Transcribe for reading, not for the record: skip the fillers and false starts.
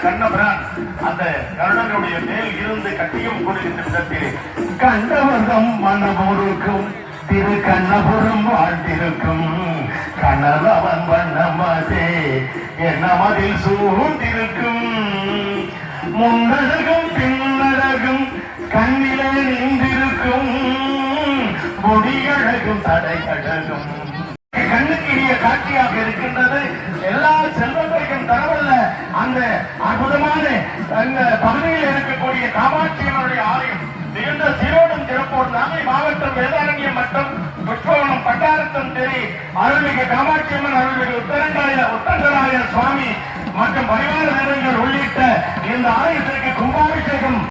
கண்ணபுரான் அந்த கருணனுடைய மேல் இருந்து கட்டியும் கொடுக்கின்ற விதத்தில் கண்டவர்தம் மனமுருக்கும் திரு கண்ணபுரம் வாழ்ந்திருக்கும் கண்ணவன் வண்ணமதே என்னமதில் சூழ்ந்திருக்கும் முன்னழகும் பின்னழகும் கண்ணிலே நின்றிருக்கும் முடியழகும் தடையழகும் கண்ணுக்கு இனிய காட்சியாக இருக்கின்றது. எல்லா செல்வங்களுக்கும் தரவல்ல அந்த அற்புதமான அந்த பகுதியில் இருக்கக்கூடிய காமாட்சியனுடைய ஆலயம் மிகுந்த சீரோடும் சிறப்போடு நாகை மாவட்டம் வேதாரண்யம் மற்றும் புஷ்பவனம் பட்டாரத்தம் தெரி அருள்மிகு காமாட்சியம்மன் அருள்மிகு உத்தரங்காய